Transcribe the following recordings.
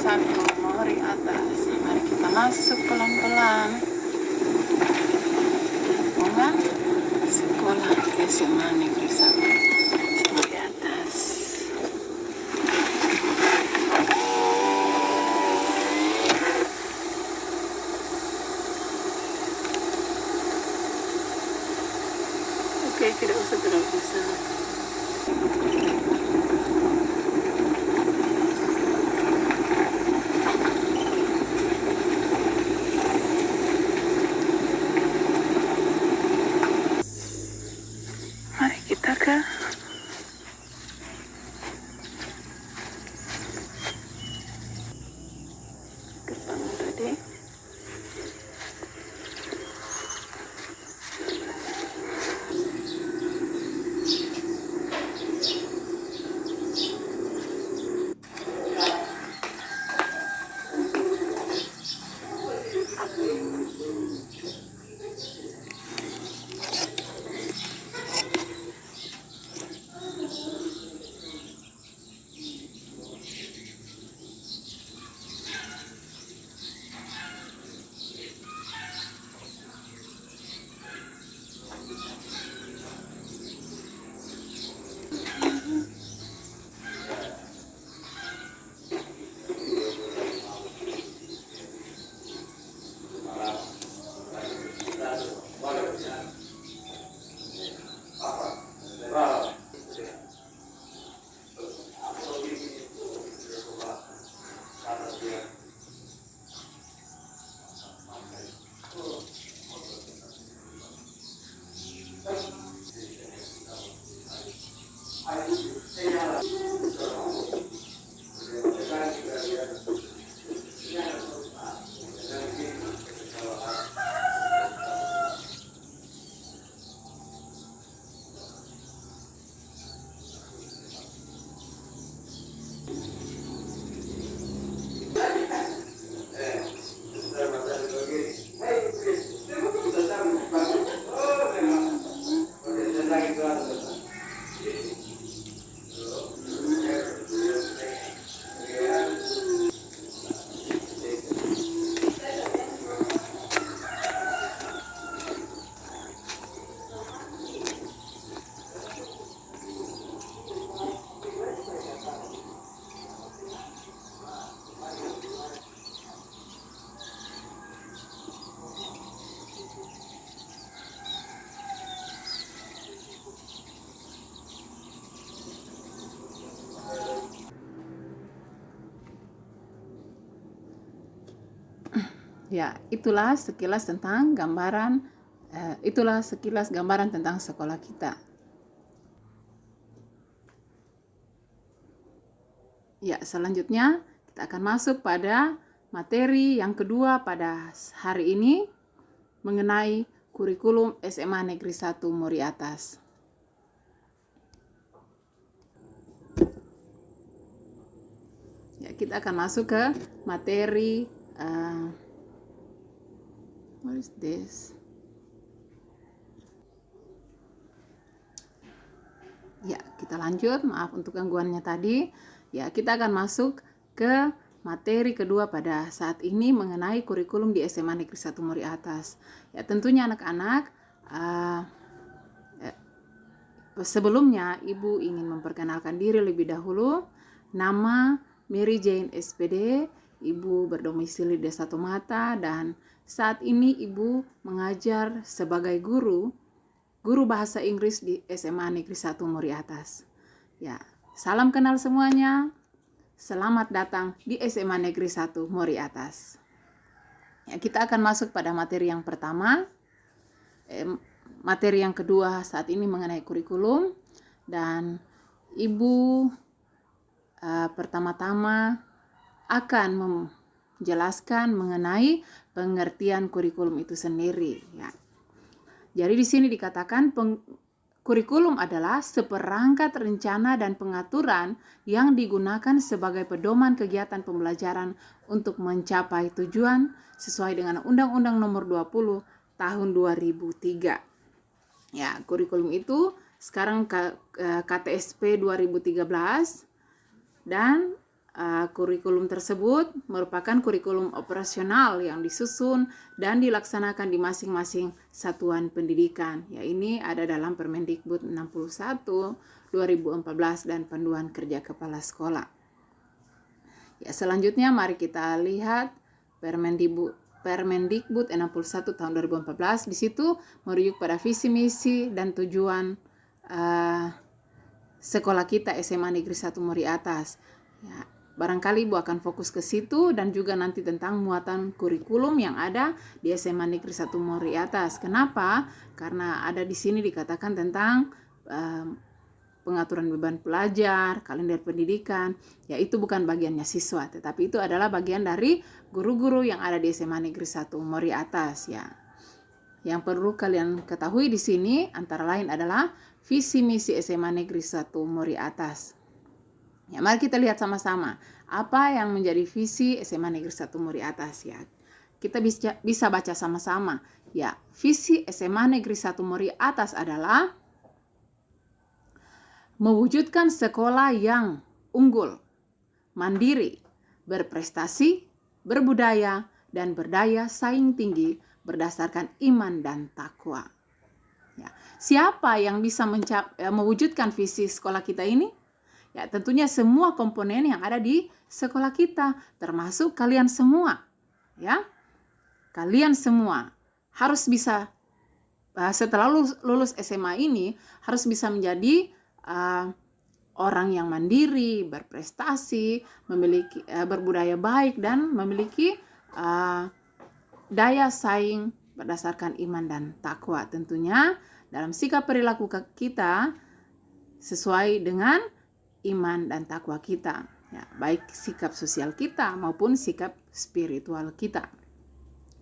1 Mori Atas. Mari kita masuk pelan-pelan. Lingkungan sekolah SMA Negeri 1 Mori Atas. Oke, tidak usah terlalu besar. Mari kita ke gerbang tadi. Ya, itulah sekilas gambaran tentang sekolah kita. Ya, selanjutnya kita akan masuk pada materi yang kedua pada hari ini mengenai kurikulum SMA Negeri 1 Mori Atas. Ya, kita akan masuk ke materi what is this? Ya, kita lanjut. Maaf untuk gangguannya tadi. Ya, kita akan masuk ke materi kedua pada saat ini mengenai kurikulum di SMA Negeri 1 Mori Atas. Ya, tentunya anak-anak, sebelumnya Ibu ingin memperkenalkan diri lebih dahulu. Nama Mary Jane SPD, Ibu berdomisili di Desa Tomata, dan saat ini Ibu mengajar sebagai guru bahasa Inggris di SMA Negeri 1 Mori Atas. Ya, salam kenal semuanya. Selamat datang di SMA Negeri 1 Mori Atas. Ya, kita akan masuk pada materi yang pertama. Materi yang kedua saat ini mengenai kurikulum, dan Ibu pertama-tama akan menjelaskan mengenai pengertian kurikulum itu sendiri. Ya. Jadi di sini dikatakan kurikulum adalah seperangkat rencana dan pengaturan yang digunakan sebagai pedoman kegiatan pembelajaran untuk mencapai tujuan sesuai dengan Undang-Undang Nomor 20 Tahun 2003. Ya, kurikulum itu sekarang KTSP 2013 dan kurikulum tersebut merupakan kurikulum operasional yang disusun dan dilaksanakan di masing-masing satuan pendidikan. Ya, ini ada dalam Permendikbud 61 2014 dan panduan kerja kepala sekolah. Ya, selanjutnya mari kita lihat Permendikbud 61 tahun 2014. Di situ merujuk pada visi misi dan tujuan sekolah kita SMA Negeri 1 Muri Atas. Ya, barangkali Ibu akan fokus ke situ dan juga nanti tentang muatan kurikulum yang ada di SMA Negeri 1 Muri Atas. Kenapa? Karena ada di sini dikatakan tentang pengaturan beban pelajar, kalender pendidikan, ya itu bukan bagiannya siswa, tetapi itu adalah bagian dari guru-guru yang ada di SMA Negeri 1 Muri Atas ya. Yang perlu kalian ketahui di sini antara lain adalah visi misi SMA Negeri 1 Muri Atas. Ya, mari kita lihat sama-sama apa yang menjadi visi SMA Negeri 1 Muri Atas ya. Kita bisa baca sama-sama. Ya, visi SMA Negeri 1 Muri Atas adalah mewujudkan sekolah yang unggul, mandiri, berprestasi, berbudaya, dan berdaya saing tinggi berdasarkan iman dan takwa. Ya, siapa yang bisa mewujudkan visi sekolah kita ini? Ya, tentunya semua komponen yang ada di sekolah kita, termasuk kalian semua. Ya, kalian semua harus bisa setelah lulus SMA ini harus bisa menjadi orang yang mandiri, berprestasi, memiliki berbudaya baik dan memiliki daya saing berdasarkan iman dan takwa. Tentunya dalam sikap perilaku kita sesuai dengan iman dan takwa kita, ya, baik sikap sosial kita maupun sikap spiritual kita.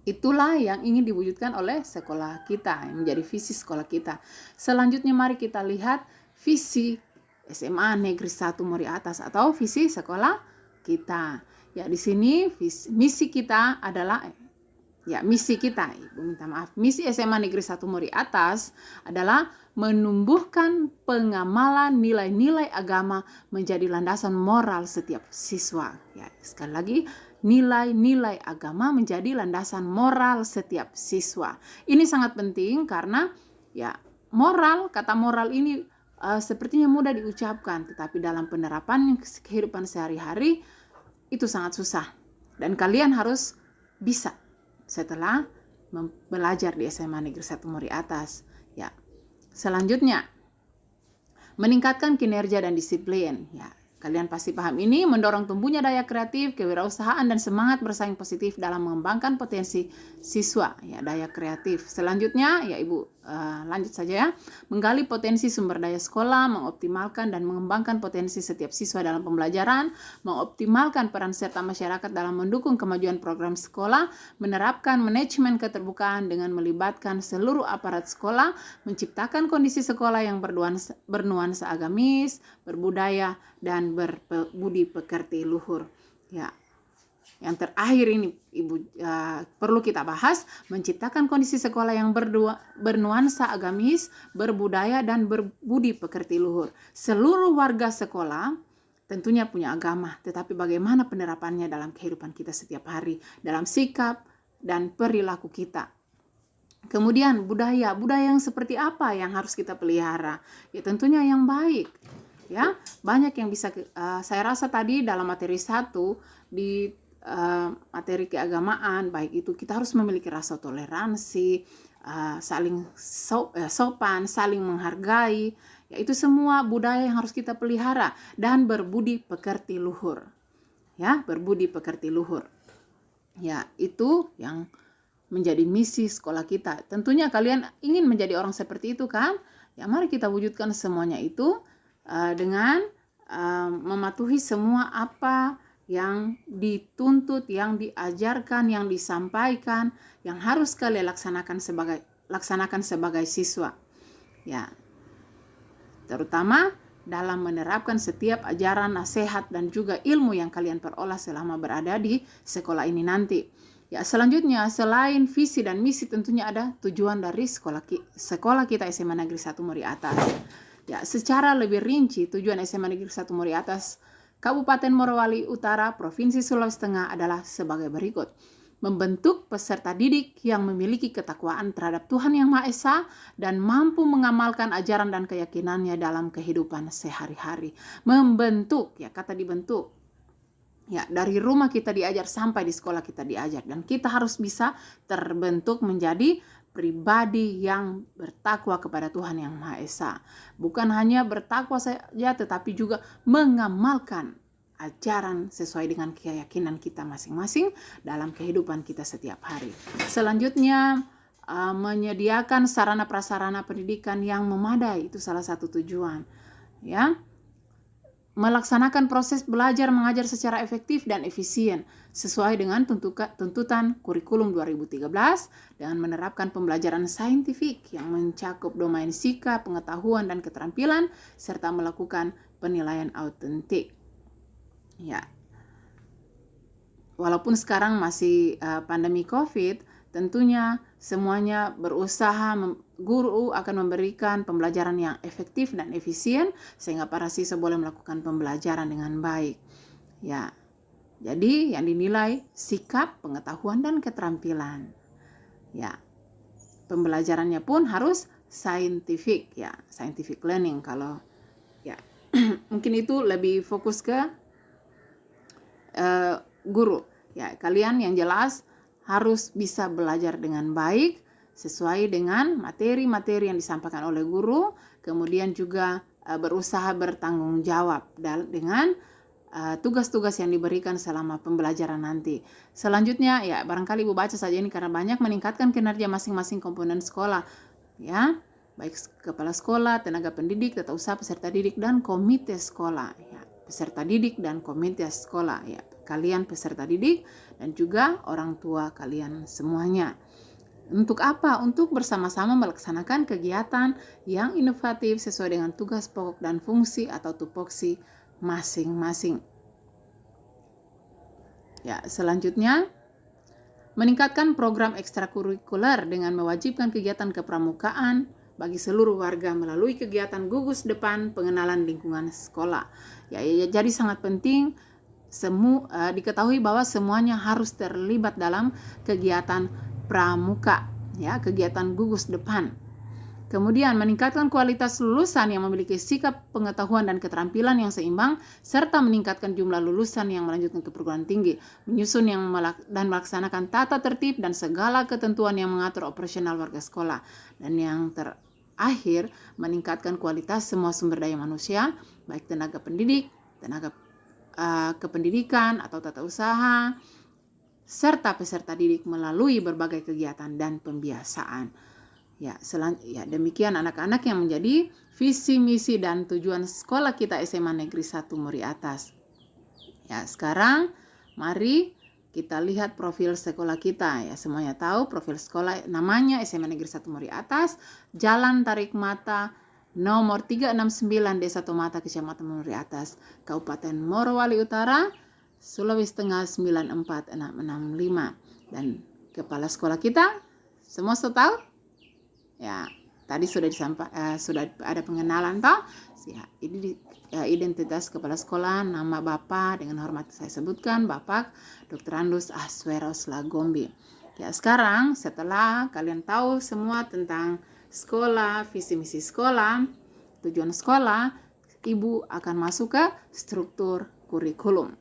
Itulah yang ingin diwujudkan oleh sekolah kita, yang menjadi visi sekolah kita. Selanjutnya mari kita lihat visi SMA Negeri 1 Muri Atas atau visi sekolah kita. Ya, di sini misi kita adalah misi kita, Ibu minta maaf. Misi SMA Negeri 1 Muri Atas adalah menumbuhkan pengamalan nilai-nilai agama menjadi landasan moral setiap siswa. Ya, sekali lagi, nilai-nilai agama menjadi landasan moral setiap siswa. Ini sangat penting karena ya kata moral ini sepertinya mudah diucapkan, tetapi dalam penerapan kehidupan sehari-hari itu sangat susah. Dan kalian harus bisa setelah belajar di SMA Negeri 1 Muri Atas. Ya. Selanjutnya, meningkatkan kinerja dan disiplin. Ya, kalian pasti paham ini, mendorong tumbuhnya daya kreatif, kewirausahaan, dan semangat bersaing positif dalam mengembangkan potensi siswa. Ya, daya kreatif. Selanjutnya, ya Ibu lanjut saja ya. Menggali potensi sumber daya sekolah, mengoptimalkan dan mengembangkan potensi setiap siswa dalam pembelajaran, mengoptimalkan peran serta masyarakat dalam mendukung kemajuan program sekolah, menerapkan manajemen keterbukaan dengan melibatkan seluruh aparat sekolah, menciptakan kondisi sekolah yang bernuansa agamis, berbudaya, dan berbudi pekerti luhur. Ya. Yang terakhir ini Ibu perlu kita bahas, menciptakan kondisi sekolah yang bernuansa agamis, berbudaya, dan berbudi pekerti luhur. Seluruh warga sekolah tentunya punya agama, tetapi bagaimana penerapannya dalam kehidupan kita setiap hari, dalam sikap dan perilaku kita. Kemudian budaya yang seperti apa yang harus kita pelihara? Ya tentunya yang baik. Ya, banyak yang bisa saya rasa tadi dalam materi 1 di materi keagamaan, baik itu kita harus memiliki rasa toleransi, saling sopan, saling menghargai, yaitu semua budaya yang harus kita pelihara, dan berbudi pekerti luhur. Ya, berbudi pekerti luhur. Ya, itu yang menjadi misi sekolah kita. Tentunya kalian ingin menjadi orang seperti itu kan? Ya, mari kita wujudkan semuanya itu dengan mematuhi semua apa yang dituntut, yang diajarkan, yang disampaikan, yang harus kalian laksanakan sebagai siswa. Ya. Terutama dalam menerapkan setiap ajaran, nasihat, dan juga ilmu yang kalian perolah selama berada di sekolah ini nanti. Ya, selanjutnya selain visi dan misi tentunya ada tujuan dari sekolah kita SMA Negeri 1 Muri Atas. Ya, secara lebih rinci tujuan SMA Negeri 1 Muri Atas Kabupaten Morowali Utara, Provinsi Sulawesi Tengah adalah sebagai berikut. Membentuk peserta didik yang memiliki ketakwaan terhadap Tuhan Yang Maha Esa dan mampu mengamalkan ajaran dan keyakinannya dalam kehidupan sehari-hari. Membentuk, ya kata dibentuk. Ya, dari rumah kita diajar sampai di sekolah kita diajar, dan kita harus bisa terbentuk menjadi pribadi yang bertakwa kepada Tuhan Yang Maha Esa. Bukan hanya bertakwa saja, tetapi juga mengamalkan ajaran sesuai dengan keyakinan kita masing-masing dalam kehidupan kita setiap hari. Selanjutnya, menyediakan sarana prasarana pendidikan yang memadai, itu salah satu tujuan. Ya, melaksanakan proses belajar mengajar secara efektif dan efisien sesuai dengan tuntutan kurikulum 2013 dengan menerapkan pembelajaran saintifik yang mencakup domain sikap, pengetahuan, dan keterampilan serta melakukan penilaian autentik. Ya, walaupun sekarang masih pandemi COVID, tentunya semuanya berusaha, guru akan memberikan pembelajaran yang efektif dan efisien sehingga para siswa boleh melakukan pembelajaran dengan baik. Ya, jadi yang dinilai sikap, pengetahuan, dan keterampilan. Ya, pembelajarannya pun harus scientific, ya, scientific learning. Kalau ya mungkin itu lebih fokus ke guru. Ya, kalian yang jelas harus bisa belajar dengan baik sesuai dengan materi-materi yang disampaikan oleh guru, kemudian juga berusaha bertanggung jawab dengan tugas-tugas yang diberikan selama pembelajaran nanti. Selanjutnya, ya barangkali Ibu baca saja ini karena banyak meningkatkan kinerja masing-masing komponen sekolah, ya, baik kepala sekolah, tenaga pendidik, tata usaha, peserta didik, dan komite sekolah. Ya, peserta didik dan komite sekolah, ya, kalian peserta didik dan juga orang tua kalian semuanya. Untuk apa? Untuk bersama-sama melaksanakan kegiatan yang inovatif sesuai dengan tugas pokok dan fungsi atau tupoksi masing-masing. Ya, selanjutnya meningkatkan program ekstrakurikuler dengan mewajibkan kegiatan kepramukaan bagi seluruh warga melalui kegiatan gugus depan pengenalan lingkungan sekolah. Ya, jadi sangat penting diketahui bahwa semuanya harus terlibat dalam kegiatan pramuka, ya, kegiatan gugus depan. Kemudian meningkatkan kualitas lulusan yang memiliki sikap, pengetahuan, dan keterampilan yang seimbang, serta meningkatkan jumlah lulusan yang melanjutkan ke perguruan tinggi, menyusun dan melaksanakan tata tertib dan segala ketentuan yang mengatur operasional warga sekolah. Dan yang terakhir, meningkatkan kualitas semua sumber daya manusia, baik tenaga pendidik, tenaga kependidikan atau tata usaha, serta peserta didik melalui berbagai kegiatan dan pembiasaan. Ya, demikian anak-anak yang menjadi visi, misi, dan tujuan sekolah kita SMA Negeri 1 Muri Atas. Ya, sekarang mari kita lihat profil sekolah kita. Ya, semuanya tahu profil sekolah namanya SMA Negeri 1 Muri Atas, Jalan Tarik Mata nomor 369 Desa Tomata, Kecamatan Muri Atas, Kabupaten Morowali Utara, Sulawesi Tengah 94665. Dan kepala sekolah kita semua sudah tahu? Ya, tadi sudah ada pengenalan toh. Ya, ini identitas kepala sekolah, nama Bapak dengan hormat saya sebutkan Bapak Dr. Andus Asweros Lagombi. Ya, sekarang setelah kalian tahu semua tentang sekolah, visi misi sekolah, tujuan sekolah, Ibu akan masuk ke struktur kurikulum.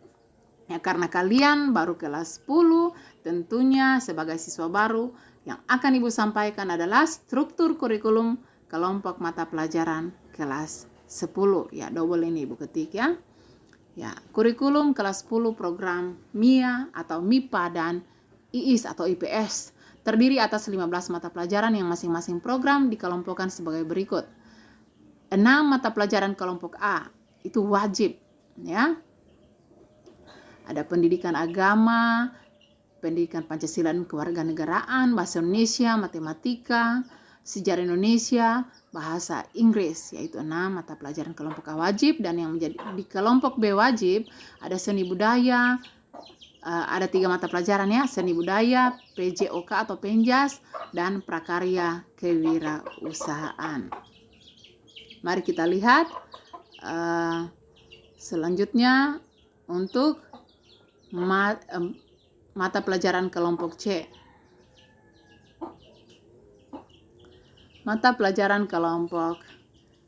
Ya, karena kalian baru kelas 10, tentunya sebagai siswa baru yang akan Ibu sampaikan adalah struktur kurikulum kelompok mata pelajaran kelas 10. Ya, double ini Ibu ketik ya. Ya, kurikulum kelas 10 program MIA atau MIPA dan IIS atau IPS terdiri atas 15 mata pelajaran yang masing-masing program dikelompokkan sebagai berikut. 6 mata pelajaran kelompok A itu wajib, ya. Ada pendidikan agama, pendidikan Pancasila dan kewarganegaraan, bahasa Indonesia, matematika, sejarah Indonesia, bahasa Inggris, yaitu 6 mata pelajaran kelompok A wajib. Dan yang menjadi di kelompok B wajib ada seni budaya, ada 3 mata pelajaran ya, seni budaya, PJOK atau Penjas, dan prakarya kewirausahaan. Mari kita lihat selanjutnya untuk mata pelajaran kelompok C. Mata pelajaran kelompok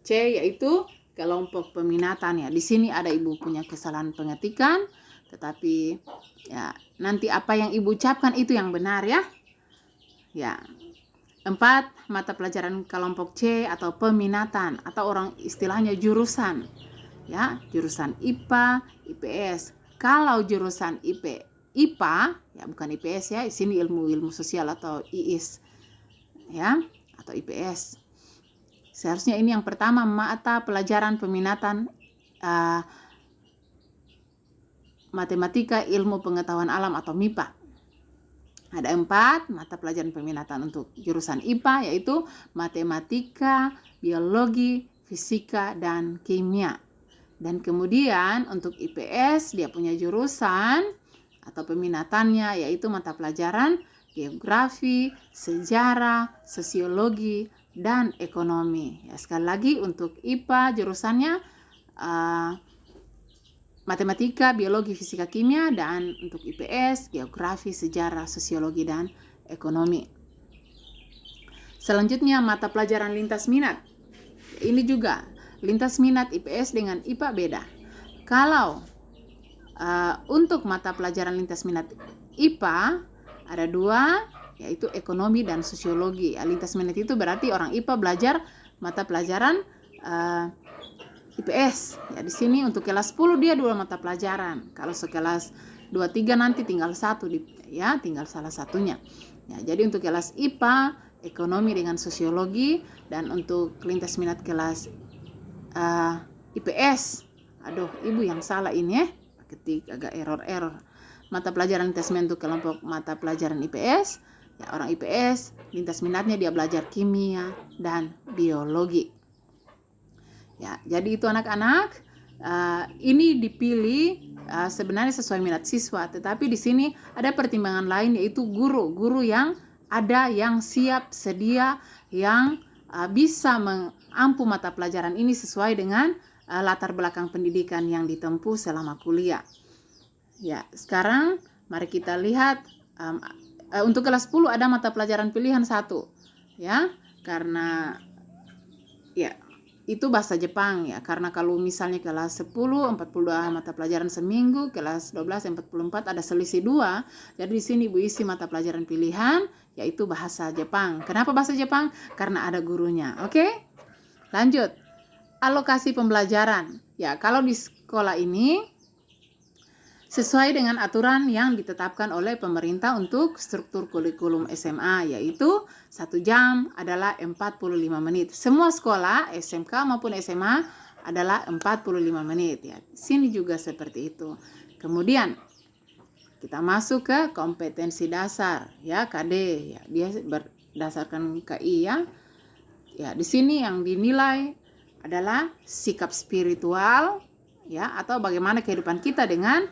C yaitu kelompok peminatan ya. Di sini ada Ibu punya kesalahan pengetikan, tetapi ya nanti apa yang Ibu ucapkan itu yang benar ya. Ya. 4. Mata pelajaran kelompok C atau peminatan atau orang istilahnya jurusan. Ya, jurusan IPA, IPS. Kalau jurusan IPA ya bukan IPS ya, di sini ilmu sosial atau IIS. Ya, atau IPS. Seharusnya ini yang pertama mata pelajaran peminatan matematika ilmu pengetahuan alam atau MIPA. Ada 4 mata pelajaran peminatan untuk jurusan IPA yaitu matematika, biologi, fisika, dan kimia. Dan kemudian untuk IPS dia punya jurusan atau peminatannya yaitu mata pelajaran geografi, sejarah, sosiologi, dan ekonomi. Ya, sekali lagi untuk IPA jurusannya matematika, biologi, fisika, kimia, dan untuk IPS, geografi, sejarah, sosiologi, dan ekonomi. Selanjutnya mata pelajaran lintas minat. Ini juga lintas minat IPS dengan IPA beda. Kalau untuk mata pelajaran lintas minat IPA ada 2, yaitu ekonomi dan sosiologi. Lintas minat itu berarti orang IPA belajar mata pelajaran IPS. Ya, di sini untuk kelas 10 dia 2 mata pelajaran. Kalau sekelas 2-3 nanti tinggal 1 ya, tinggal salah satunya. Ya, jadi untuk kelas IPA, ekonomi dengan sosiologi, dan untuk lintas minat kelas IPS. Aduh, Ibu yang salah ini ya. Ketik agak error. Mata pelajaran lintas minat untuk kelompok mata pelajaran IPS. Ya, orang IPS lintas minatnya dia belajar kimia dan biologi. Ya, jadi itu anak-anak ini dipilih sebenarnya sesuai minat siswa, tetapi di sini ada pertimbangan lain yaitu guru yang ada yang siap sedia yang bisa mengampu mata pelajaran ini sesuai dengan latar belakang pendidikan yang ditempuh selama kuliah. Ya, sekarang mari kita lihat untuk kelas 10 ada mata pelajaran pilihan 1. Ya, karena ya itu bahasa Jepang ya, karena kalau misalnya kelas 10 42 mata pelajaran seminggu, kelas 12 44 ada selisih 2. Jadi di sini Ibu isi mata pelajaran pilihan yaitu bahasa Jepang. Kenapa bahasa Jepang? Karena ada gurunya. Oke? Lanjut. Alokasi pembelajaran. Ya, kalau di sekolah ini sesuai dengan aturan yang ditetapkan oleh pemerintah untuk struktur kurikulum SMA, yaitu 1 jam adalah 45 menit. Semua sekolah, SMK maupun SMA adalah 45 menit. Ya. Sini juga seperti itu. Kemudian kita masuk ke kompetensi dasar, ya KD, ya dia berdasarkan KI ya. Ya, di sini yang dinilai adalah sikap spiritual, ya, atau bagaimana kehidupan kita dengan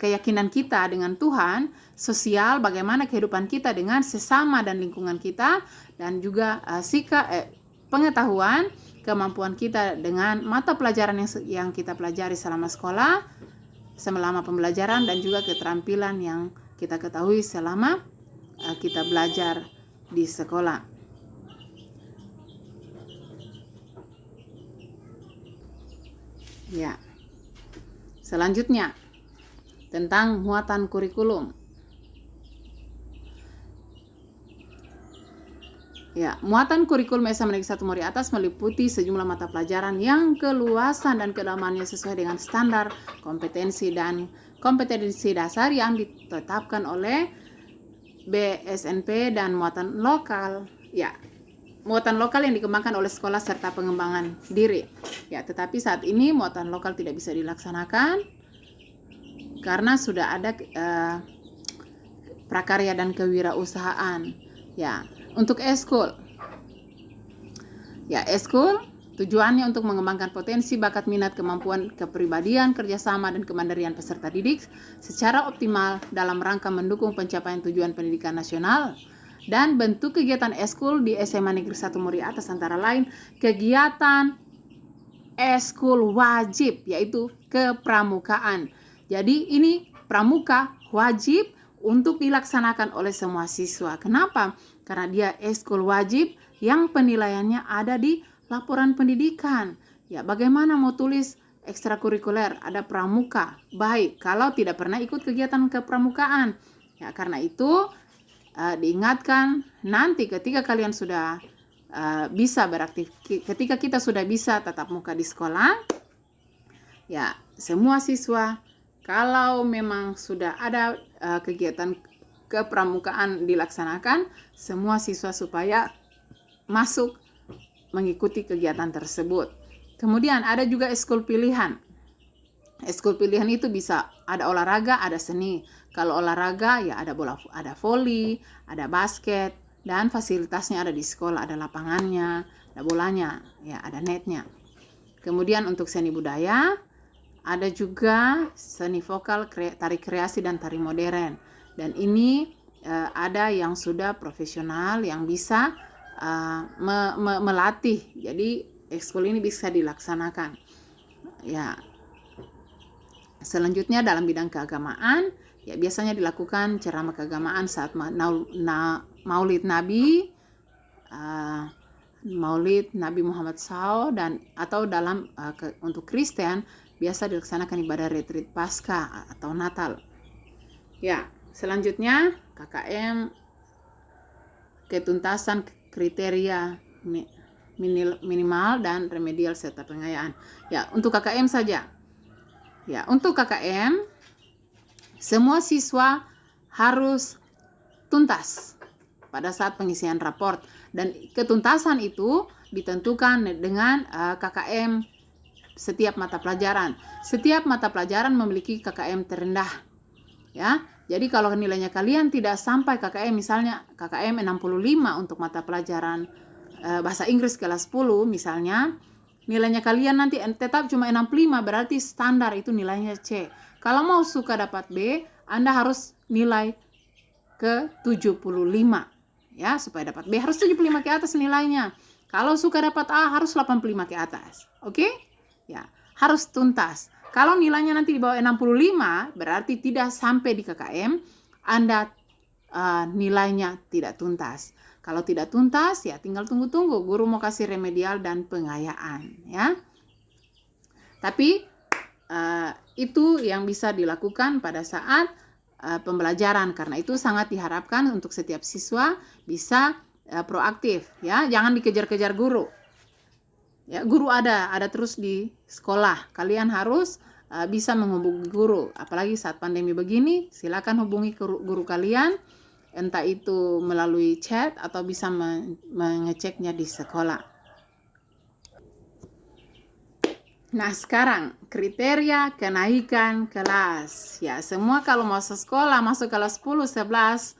keyakinan kita dengan Tuhan, sosial, bagaimana kehidupan kita dengan sesama dan lingkungan kita, dan juga pengetahuan, kemampuan kita dengan mata pelajaran yang kita pelajari selama sekolah, selama pembelajaran, dan juga keterampilan yang kita ketahui selama kita belajar di sekolah. Ya. Selanjutnya tentang muatan kurikulum. Ya, muatan kurikulum SMA Negeri 1 Mori Atas meliputi sejumlah mata pelajaran yang keluasan dan kedalamannya sesuai dengan standar kompetensi dan kompetensi dasar yang ditetapkan oleh BSNP dan muatan lokal. Ya, muatan lokal yang dikembangkan oleh sekolah serta pengembangan diri. Ya, tetapi saat ini muatan lokal tidak bisa dilaksanakan karena sudah ada prakarya dan kewirausahaan. Ya, untuk eskul. Ya, eskul tujuannya untuk mengembangkan potensi, bakat, minat, kemampuan, kepribadian, kerjasama, dan kemandirian peserta didik secara optimal dalam rangka mendukung pencapaian tujuan pendidikan nasional. Dan bentuk kegiatan eskul di SMA Negeri 1 Mori Atas antara lain kegiatan eskul wajib, yaitu kepramukaan. Jadi ini pramuka wajib untuk dilaksanakan oleh semua siswa. Kenapa? Karena dia ekskul wajib yang penilaiannya ada di laporan pendidikan. Ya, bagaimana mau tulis ekstrakurikuler ada pramuka? Baik, kalau tidak pernah ikut kegiatan kepramukaan. Ya, karena itu diingatkan nanti ketika kalian sudah bisa ketika kita sudah bisa tatap muka di sekolah, ya semua siswa kalau memang sudah ada kegiatan kepramukaan dilaksanakan, semua siswa supaya masuk mengikuti kegiatan tersebut. Kemudian ada juga ekskul pilihan. Ekskul pilihan itu bisa ada olahraga, ada seni. Kalau olahraga ya ada bola, ada voli, ada basket, dan fasilitasnya ada di sekolah, ada lapangannya, ada bolanya, ya ada netnya. Kemudian untuk seni budaya ada juga seni vokal, tari kreasi dan tari modern. Dan ini ada yang sudah profesional yang bisa melatih. Jadi ekskul ini bisa dilaksanakan. Ya. Selanjutnya dalam bidang keagamaan, ya biasanya dilakukan ceramah keagamaan saat Maulid Nabi, Maulid Nabi Muhammad SAW, dan atau dalam untuk Kristen biasa dilaksanakan ibadah retreat Paskah atau Natal. Ya, selanjutnya KKM ketuntasan kriteria minimal dan remedial serta pengayaan. Ya, untuk KKM saja. Ya, untuk KKM semua siswa harus tuntas pada saat pengisian raport, dan ketuntasan itu ditentukan dengan KKM setiap mata pelajaran. Setiap mata pelajaran memiliki KKM terendah. Ya. Jadi kalau nilainya kalian tidak sampai KKM, misalnya KKM 65 untuk mata pelajaran bahasa Inggris kelas 10 misalnya, nilainya kalian nanti tetap cuma 65, berarti standar itu nilainya C. Kalau mau suka dapat B, Anda harus nilai ke 75. Ya, supaya dapat B harus 75 ke atas nilainya. Kalau suka dapat A harus 85 ke atas. Oke? Ya, harus tuntas. Kalau nilainya nanti di bawah 65, berarti tidak sampai di KKM, Anda nilainya tidak tuntas. Kalau tidak tuntas, ya tinggal tunggu-tunggu. Guru mau kasih remedial dan pengayaan. Ya. Tapi itu yang bisa dilakukan pada saat pembelajaran. Karena itu sangat diharapkan untuk setiap siswa bisa proaktif. Ya, jangan dikejar-kejar guru. Ya, guru ada terus di sekolah. Kalian harus bisa menghubungi guru. Apalagi saat pandemi begini, silakan hubungi guru kalian, entah itu melalui chat atau bisa mengeceknya di sekolah. Nah, sekarang kriteria kenaikan kelas. Ya, semua kalau masuk sekolah, masuk kelas 10, 11,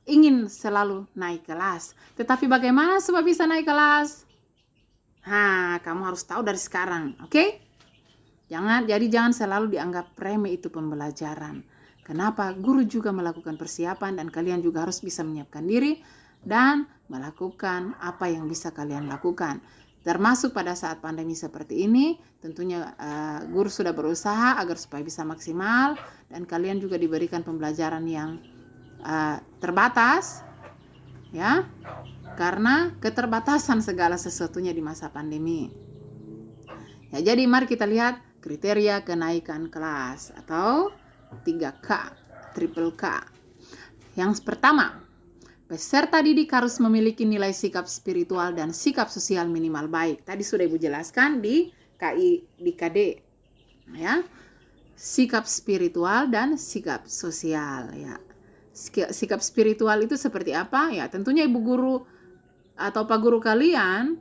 ingin selalu naik kelas. Tetapi bagaimana supaya bisa naik kelas? Kamu harus tahu dari sekarang, oke? Jangan selalu dianggap remeh itu pembelajaran. Kenapa? Guru juga melakukan persiapan dan kalian juga harus bisa menyiapkan diri dan melakukan apa yang bisa kalian lakukan. Termasuk pada saat pandemi seperti ini, tentunya guru sudah berusaha agar supaya bisa maksimal dan kalian juga diberikan pembelajaran yang terbatas, ya. Karena keterbatasan segala sesuatunya di masa pandemi. Ya, jadi mari kita lihat kriteria kenaikan kelas atau 3K, triple K. Yang pertama, peserta didik harus memiliki nilai sikap spiritual dan sikap sosial minimal baik. Tadi sudah Ibu jelaskan di KD. Ya. Sikap spiritual dan sikap sosial, ya. Sikap spiritual itu seperti apa? Ya, tentunya Ibu guru atau Pak guru kalian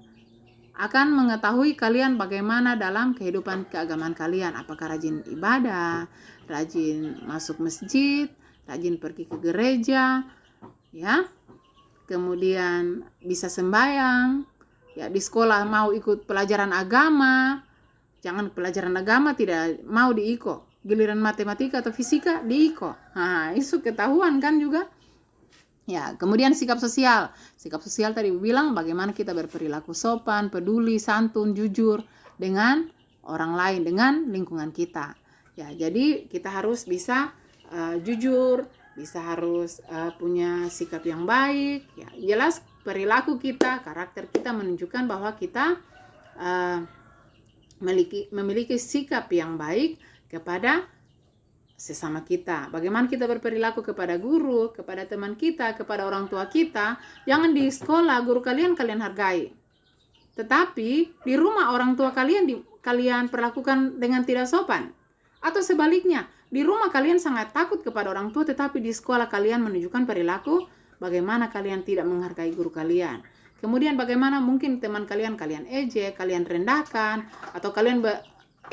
akan mengetahui kalian bagaimana dalam kehidupan keagamaan kalian. Apakah rajin ibadah, rajin masuk masjid, rajin pergi ke gereja, ya. Kemudian bisa sembahyang, ya di sekolah mau ikut pelajaran agama, jangan pelajaran agama tidak mau diiko. Giliran matematika atau fisika diiko. Itu ketahuan kan juga. Ya, kemudian sikap sosial. Sikap sosial tadi bilang bagaimana kita berperilaku sopan, peduli, santun, jujur dengan orang lain, dengan lingkungan kita. Ya, jadi kita harus bisa jujur, bisa harus punya sikap yang baik. Ya, jelas perilaku kita, karakter kita menunjukkan bahwa kita memiliki sikap yang baik kepada sesama kita. Bagaimana kita berperilaku kepada guru, kepada teman kita, kepada orang tua kita. Jangan di sekolah guru kalian hargai, tetapi di rumah orang tua kalian perlakukan dengan tidak sopan. Atau sebaliknya, di rumah kalian sangat takut kepada orang tua, tetapi di sekolah kalian menunjukkan perilaku bagaimana kalian tidak menghargai guru kalian. Kemudian bagaimana mungkin teman kalian ejek, kalian rendahkan, atau kalian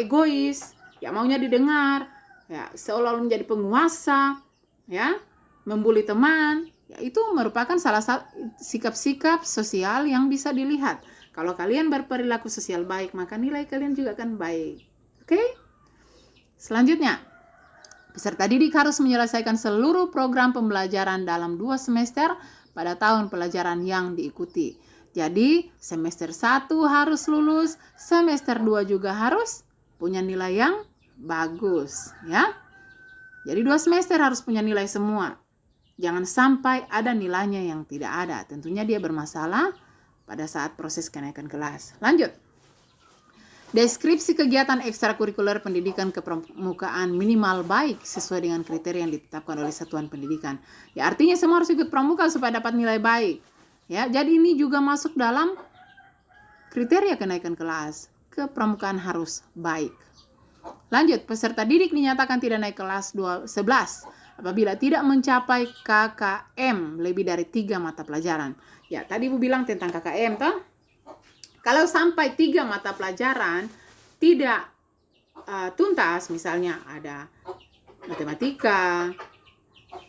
egois, ya maunya didengar, ya seolah-olah menjadi penguasa, ya membuli teman. Ya, itu merupakan salah satu sikap-sikap sosial yang bisa dilihat. Kalau kalian berperilaku sosial baik, maka nilai kalian juga akan baik. Oke? Selanjutnya, peserta didik harus menyelesaikan seluruh program pembelajaran dalam 2 semester pada tahun pelajaran yang diikuti. Jadi, semester 1 harus lulus, semester 2 juga harus punya nilai yang bagus, ya. Jadi 2 semester harus punya nilai semua. Jangan sampai ada nilainya yang tidak ada. Tentunya dia bermasalah pada saat proses kenaikan kelas. Lanjut. Deskripsi kegiatan ekstrakurikuler pendidikan kepramukaan minimal baik sesuai dengan kriteria yang ditetapkan oleh satuan pendidikan. Ya, artinya semua harus ikut pramuka supaya dapat nilai baik. Ya, jadi ini juga masuk dalam kriteria kenaikan kelas. Kepramukaan harus baik. Lanjut, peserta didik dinyatakan tidak naik kelas 11 apabila tidak mencapai KKM lebih dari 3 mata pelajaran. Ya, tadi Ibu bilang tentang KKM toh. Kalau sampai 3 mata pelajaran tidak tuntas, misalnya ada matematika,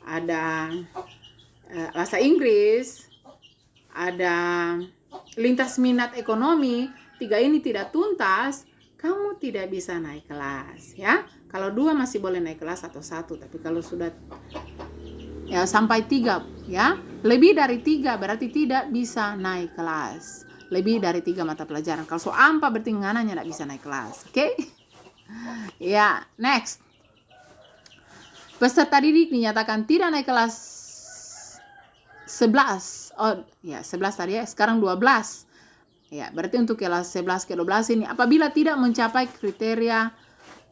ada bahasa Inggris, ada lintas minat ekonomi, 3 ini tidak tuntas, kamu tidak bisa naik kelas, ya. Kalau 2 masih boleh naik kelas atau 1, tapi kalau sudah ya sampai 3, ya, lebih dari 3 berarti tidak bisa naik kelas. Lebih dari 3 mata pelajaran. Kalau soal 4 berarti ngananya tidak bisa naik kelas. Oke? Ya, next. Peserta didik dinyatakan tidak naik kelas 11. Oh, ya 11 tadi ya. Sekarang 12. Ya, berarti untuk kelas 11 ke 12 ini apabila tidak mencapai kriteria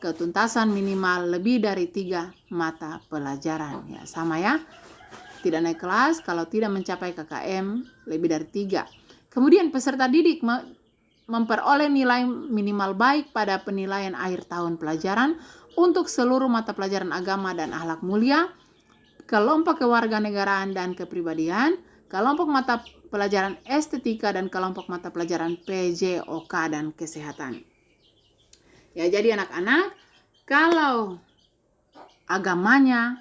ketuntasan minimal lebih dari 3 mata pelajaran. Ya, sama ya. Tidak naik kelas kalau tidak mencapai KKM lebih dari 3. Kemudian peserta didik memperoleh nilai minimal baik pada penilaian akhir tahun pelajaran untuk seluruh mata pelajaran agama dan akhlak mulia, kelompok kewarganegaraan dan kepribadian, kelompok mata pelajaran estetika dan kelompok mata pelajaran PJOK dan kesehatan. Ya, jadi anak-anak, kalau agamanya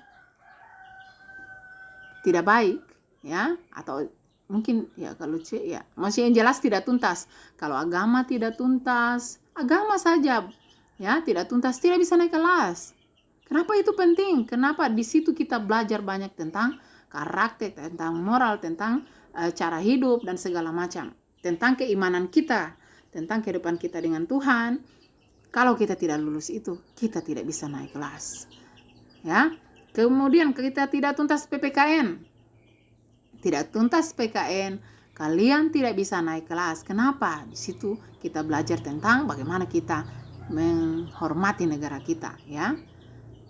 tidak baik, ya, atau mungkin ya kalau ya masih yang jelas tidak tuntas. Kalau agama tidak tuntas, agama saja ya tidak tuntas, tidak bisa naik kelas. Kenapa itu penting? Kenapa di situ kita belajar banyak tentang karakter, tentang moral, tentang cara hidup dan segala macam, tentang keimanan kita, tentang kehidupan kita dengan Tuhan. Kalau kita tidak lulus itu, kita tidak bisa naik kelas. Ya. Kemudian kita tidak tuntas PPKN. Tidak tuntas PKN, kalian tidak bisa naik kelas. Kenapa? Di situ kita belajar tentang bagaimana kita menghormati negara kita, ya.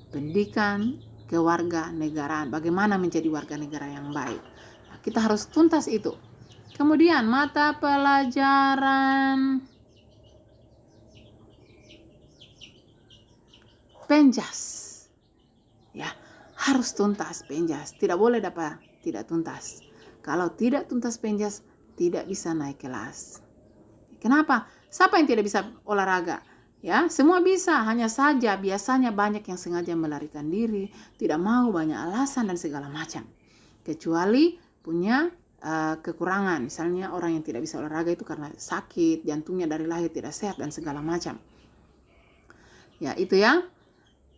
Pendidikan kewarganegaraan, bagaimana menjadi warga negara yang baik. Nah, kita harus tuntas itu. Kemudian mata pelajaran penjas. Ya, harus tuntas penjas. Tidak boleh dapat tidak tuntas. Kalau tidak tuntas penjas, tidak bisa naik kelas. Kenapa? Siapa yang tidak bisa olahraga? Ya, semua bisa, hanya saja biasanya banyak yang sengaja melarikan diri, tidak mau, banyak alasan dan segala macam. Kecuali punya kekurangan, misalnya orang yang tidak bisa olahraga itu karena sakit, jantungnya dari lahir tidak sehat dan segala macam. Ya, itu ya.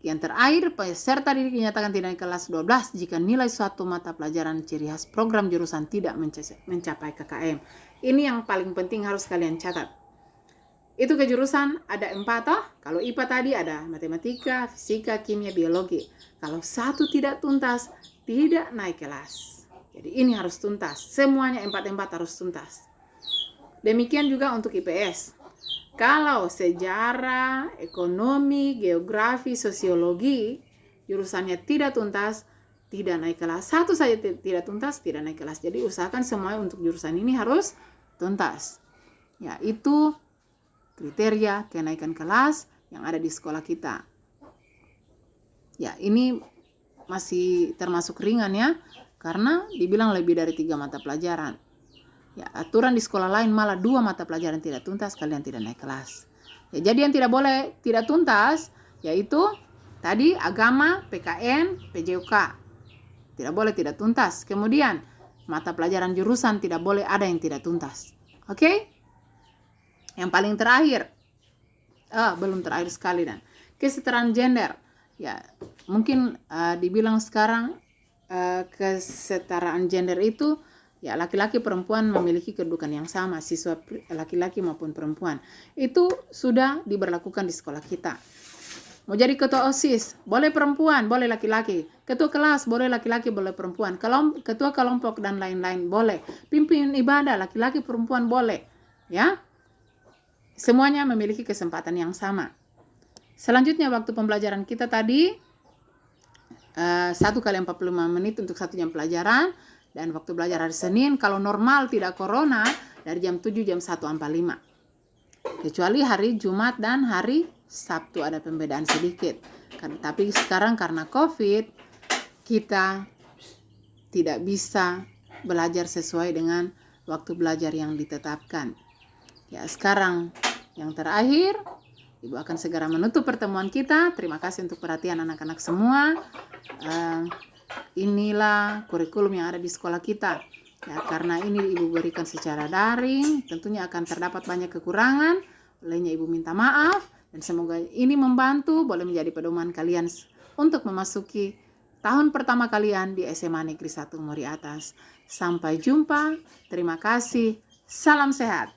Yang terakhir, peserta didik dinyatakan tidak naik kelas 12 jika nilai suatu mata pelajaran ciri khas program jurusan tidak mencapai KKM. Ini yang paling penting harus kalian catat. Itu kejurusan ada 4 toh. Kalau IPA tadi ada matematika, fisika, kimia, biologi. Kalau satu tidak tuntas, tidak naik kelas. Jadi ini harus tuntas. Semuanya 4 harus tuntas. Demikian juga untuk IPS. Kalau sejarah, ekonomi, geografi, sosiologi, jurusannya tidak tuntas, tidak naik kelas. Satu saja tidak tuntas, tidak naik kelas. Jadi usahakan semua untuk jurusan ini harus tuntas. Ya, itu kriteria kenaikan kelas yang ada di sekolah kita. Ya, ini masih termasuk ringan ya, karena dibilang lebih dari 3 mata pelajaran. Ya, aturan di sekolah lain malah 2 mata pelajaran tidak tuntas, kalian tidak naik kelas. Ya, jadi yang tidak boleh tidak tuntas yaitu tadi agama, PKN, PJOK. Tidak boleh tidak tuntas. Kemudian mata pelajaran jurusan tidak boleh ada yang tidak tuntas. Oke? Yang paling terakhir, belum terakhir sekali, dan kesetaraan gender. Ya, mungkin dibilang sekarang kesetaraan gender itu ya laki-laki perempuan memiliki kedudukan yang sama, siswa laki-laki maupun perempuan. Itu sudah diberlakukan di sekolah kita. Mau jadi ketua OSIS, boleh perempuan, boleh laki-laki. Ketua kelas, boleh laki-laki, boleh perempuan. Ketua kelompok dan lain-lain, boleh. Pimpin ibadah, laki-laki, perempuan, boleh. Ya, semuanya memiliki kesempatan yang sama. Selanjutnya waktu pembelajaran kita tadi 1 kali 45 menit untuk 1 jam pelajaran. Dan waktu belajar hari Senin, kalau normal tidak corona, dari jam 7 jam 1.45. Kecuali hari Jumat dan hari Sabtu ada pembedaan sedikit. Tapi sekarang karena COVID, kita tidak bisa belajar sesuai dengan waktu belajar yang ditetapkan. Ya, sekarang yang terakhir, Ibu akan segera menutup pertemuan kita. Terima kasih untuk perhatian anak-anak semua. Inilah kurikulum yang ada di sekolah kita. Ya, karena ini Ibu berikan secara daring, tentunya akan terdapat banyak kekurangan. Olehnya Ibu minta maaf, dan semoga ini membantu, boleh menjadi pedoman kalian untuk memasuki tahun pertama kalian di SMA Negeri 1 Muri Atas. Sampai jumpa, terima kasih, salam sehat.